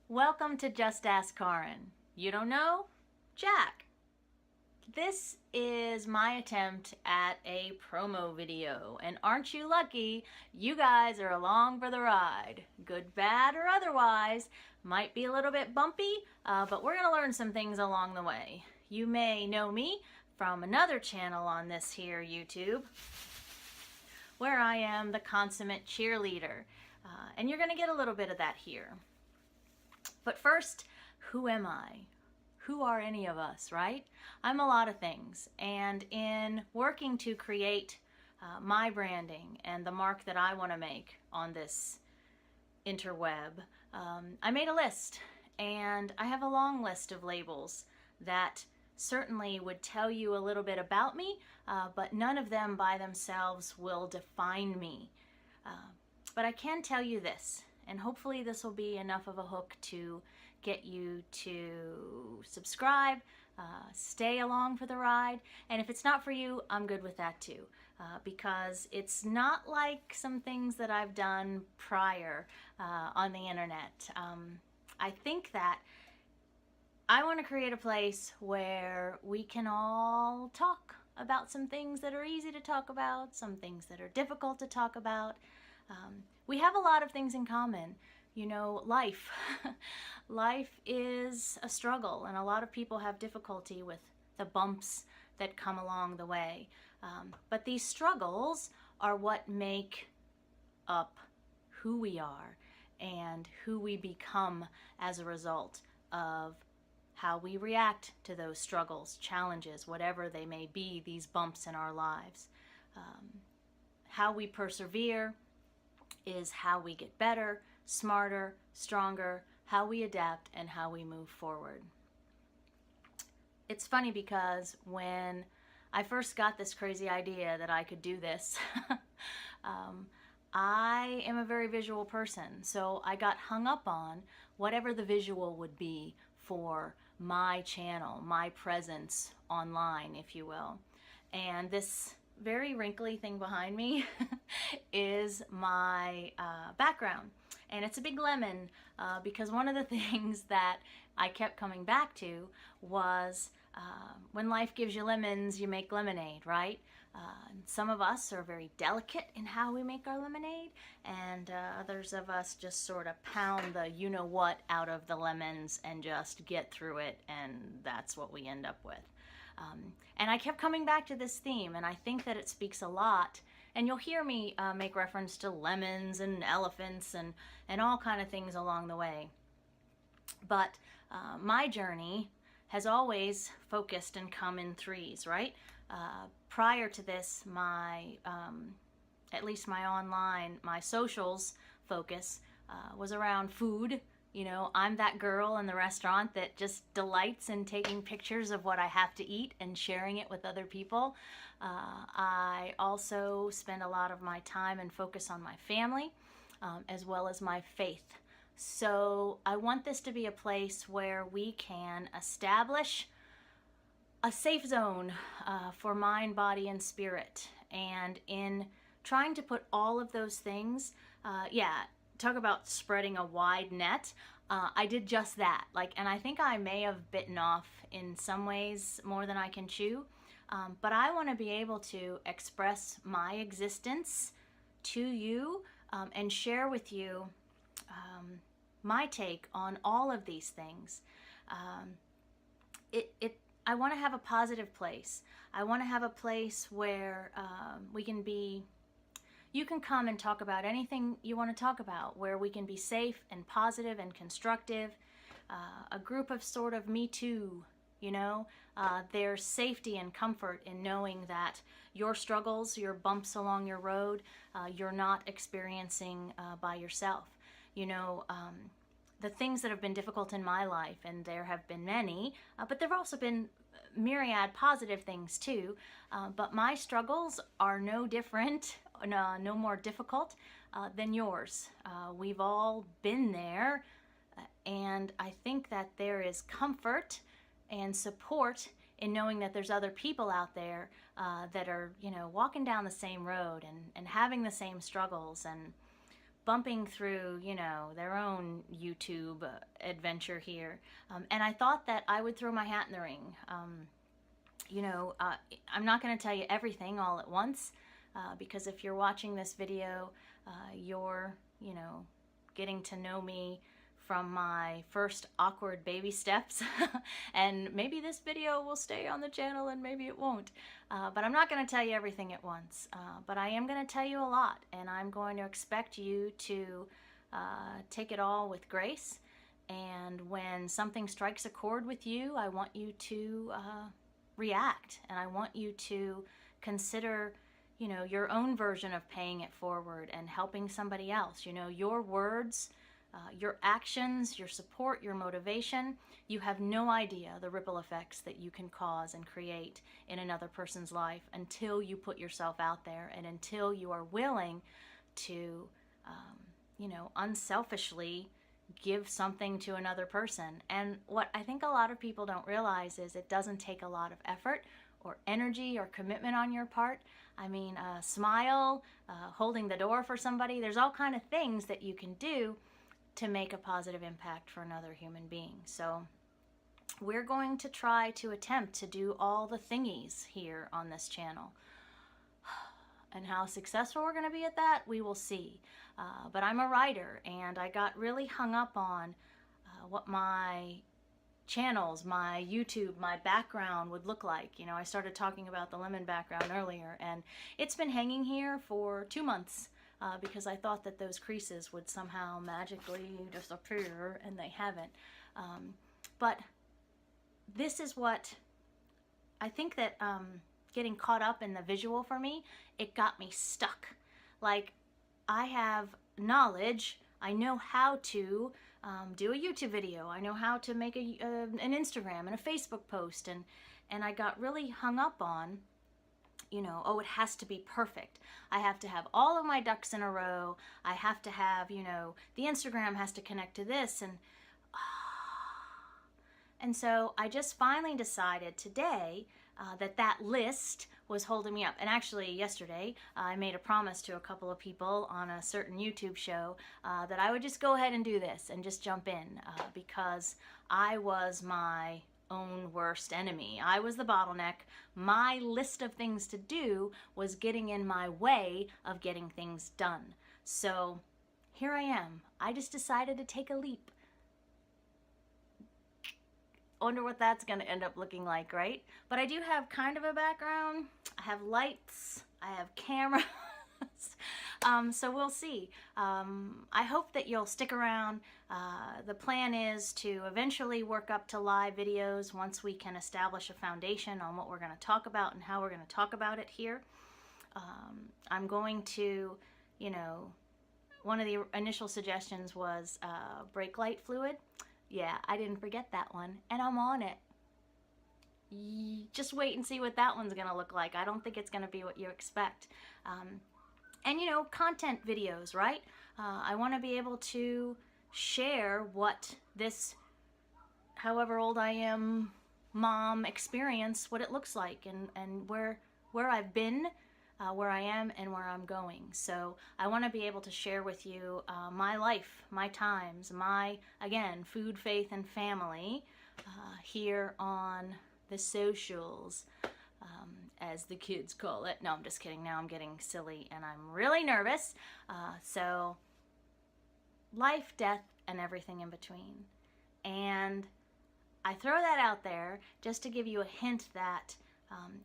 Welcome to Just Ask Kaaren. You don't know? Jack. This is my attempt at a promo video, and aren't you lucky? You guys are along for the ride. Good, bad, or otherwise. Might be a little bit bumpy, but we're going to learn some things along the way. You may know me from another channel on this here YouTube, where I am the consummate cheerleader, and you're going to get a little bit of that here. But first, who am I? Who are any of us, right? I'm a lot of things, and in working to create my branding and the mark that I want to make on this interweb, I made a list, and I have a long list of labels that certainly would tell you a little bit about me, but none of them by themselves will define me. But I can tell you this, and hopefully this will be enough of a hook to get you to subscribe, stay along for the ride, and if it's not for you, I'm good with that too, because it's not like some things that I've done prior on the internet. I think that I want to create a place where we can all talk about some things that are easy to talk about, some things that are difficult to talk about. We have a lot of things in common. You know, life. Life is a struggle, and a lot of people have difficulty with the bumps that come along the way. But these struggles are what make up who we are and who we become as a result of how we react to those struggles, challenges, whatever they may be, these bumps in our lives. How we persevere is how we get better, smarter, stronger, how we adapt, and how we move forward. It's funny because when I first got this crazy idea that I could do this, I am a very visual person, so I got hung up on whatever the visual would be for my channel, my presence online, if you will. And this very wrinkly thing behind me is my background, and it's a big lemon because one of the things that I kept coming back to was when life gives you lemons, you make lemonade, right? Some of us are very delicate in how we make our lemonade, and others of us just sort of pound the you-know-what out of the lemons and just get through it, and that's what we end up with. And I kept coming back to this theme, and I think that it speaks a lot. And you'll hear me make reference to lemons and elephants and all kind of things along the way. But my journey has always focused and come in threes, right? Prior to this, at least my online, my socials focus was around food. You know, I'm that girl in the restaurant that just delights in taking pictures of what I have to eat and sharing it with other people. I also spend a lot of my time and focus on my family, as well as my faith. So I want this to be a place where we can establish a safe zone for mind, body, and spirit. And in trying to put all of those things, talk about spreading a wide net. I did just that. And I think I may have bitten off in some ways more than I can chew. But I want to be able to express my existence to you and share with you my take on all of these things. I want to have a positive place. I want to have a place where you can come and talk about anything you want to talk about, where we can be safe and positive and constructive. A group of sort of Me Too, you know. There's safety and comfort in knowing that your struggles, your bumps along your road, you're not experiencing by yourself. You know, the things that have been difficult in my life, and there have been many, but there have also been myriad positive things too, but my struggles are no different, no more difficult than yours. We've all been there, and I think that there is comfort and support in knowing that there's other people out there that are, you know, walking down the same road and having the same struggles and bumping through, you know, their own YouTube adventure here. And I thought that I would throw my hat in the ring. You know, I'm not going to tell you everything all at once, because if you're watching this video, you're, you know, getting to know me from my first awkward baby steps. And maybe this video will stay on the channel and maybe it won't. But I'm not going to tell you everything at once. But I am going to tell you a lot, and I'm going to expect you to take it all with grace. And when something strikes a chord with you, I want you to react, and I want you to consider, you know, your own version of paying it forward and helping somebody else. You know, your words, your actions, your support, your motivation, you have no idea the ripple effects that you can cause and create in another person's life until you put yourself out there and until you are willing to, you know, unselfishly give something to another person. And what I think a lot of people don't realize is it doesn't take a lot of effort or energy or commitment on your part. I mean, a smile, holding the door for somebody, there's all kind of things that you can do to make a positive impact for another human being. So we're going to try to attempt to do all the thingies here on this channel. And how successful we're going to be at that, we will see. But I'm a writer, and I got really hung up on what my channels, my YouTube, my background would look like. You know, I started talking about the lemon background earlier, and it's been hanging here for 2 months. Because I thought that those creases would somehow magically disappear, and they haven't. But this is what I think that getting caught up in the visual for me, it got me stuck. Like, I have knowledge, I know how to do a YouTube video, I know how to make an Instagram and a Facebook post, and I got really hung up on, you know, oh, it has to be perfect. I have to have all of my ducks in a row. I have to have, you know, the Instagram has to connect to this. And so I just finally decided today that list was holding me up. And actually yesterday I made a promise to a couple of people on a certain YouTube show that I would just go ahead and do this and just jump in because I was my own worst enemy. I was the bottleneck. My list of things to do was getting in my way of getting things done. So here I am. I just decided to take a leap. Wonder what that's going to end up looking like, right? But I do have kind of a background. I have lights. I have cameras. So we'll see. I hope that you'll stick around. The plan is to eventually work up to live videos once we can establish a foundation on what we're going to talk about and how we're going to talk about it here. I'm going to, you know, one of the initial suggestions was brake light fluid. Yeah, I didn't forget that one, and I'm on it. Just wait and see what that one's going to look like. I don't think it's going to be what you expect. And, you know, content videos, right? I want to be able to share what this, however old I am, mom experience, what it looks like, and where I've been, where I am, and where I'm going. So I want to be able to share with you my life, my times, my, again, food, faith, and family here on the socials. As the kids call it. No, I'm just kidding. Now I'm getting silly and I'm really nervous. So life, death, and everything in between. And I throw that out there just to give you a hint that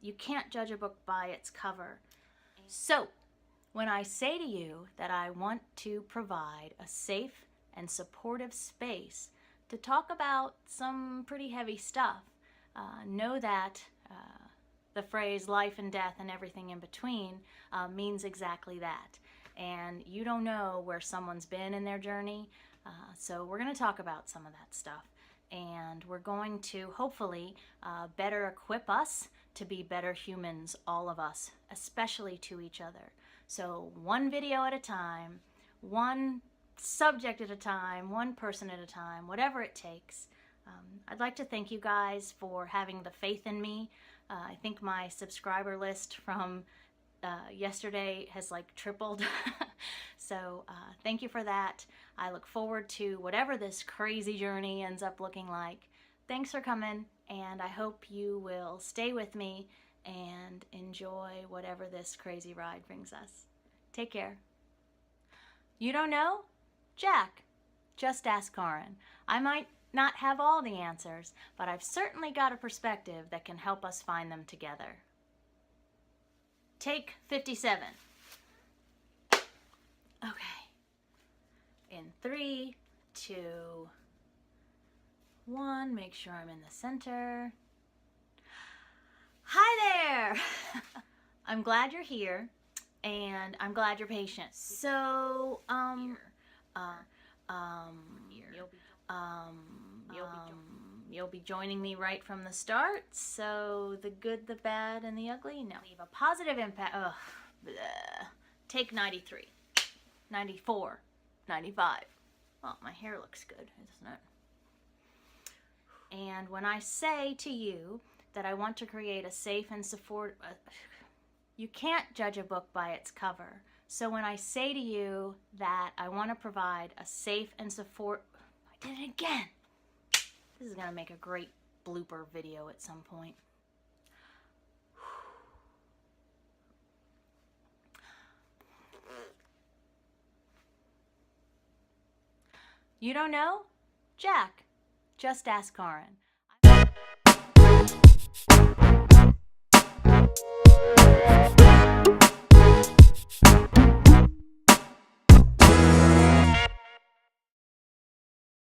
you can't judge a book by its cover. So when I say to you that I want to provide a safe and supportive space to talk about some pretty heavy stuff, know that the phrase life and death and everything in between means exactly that. And you don't know where someone's been in their journey, so we're going to talk about some of that stuff. And we're going to hopefully better equip us to be better humans, all of us, especially to each other. So one video at a time, one subject at a time, one person at a time, whatever it takes. I'd like to thank you guys for having the faith in me. I think my subscriber list from yesterday has like tripled. So thank you for that. I look forward to whatever this crazy journey ends up looking like. Thanks for coming, and I hope you will stay with me and enjoy whatever this crazy ride brings us. Take care. You don't know? Jack. Just ask Kaaren. I might not have all the answers, but I've certainly got a perspective that can help us find them together. Take 57. Okay. In 3, 2, 1, make sure I'm in the center. Hi there! I'm glad you're here, and I'm glad you're patient. So, you'll be joining me right from the start. So the good, the bad, and the ugly. No, leave a positive impact. Ugh. Bleh. Take 93, 94, 95. Well, my hair looks good, doesn't it? And when I say to you that I want to create a safe and support, you can't judge a book by its cover. So when I say to you that I want to provide a safe and support, I did it again. This is going to make a great blooper video at some point. You don't know? Jack. Just ask Kaaren.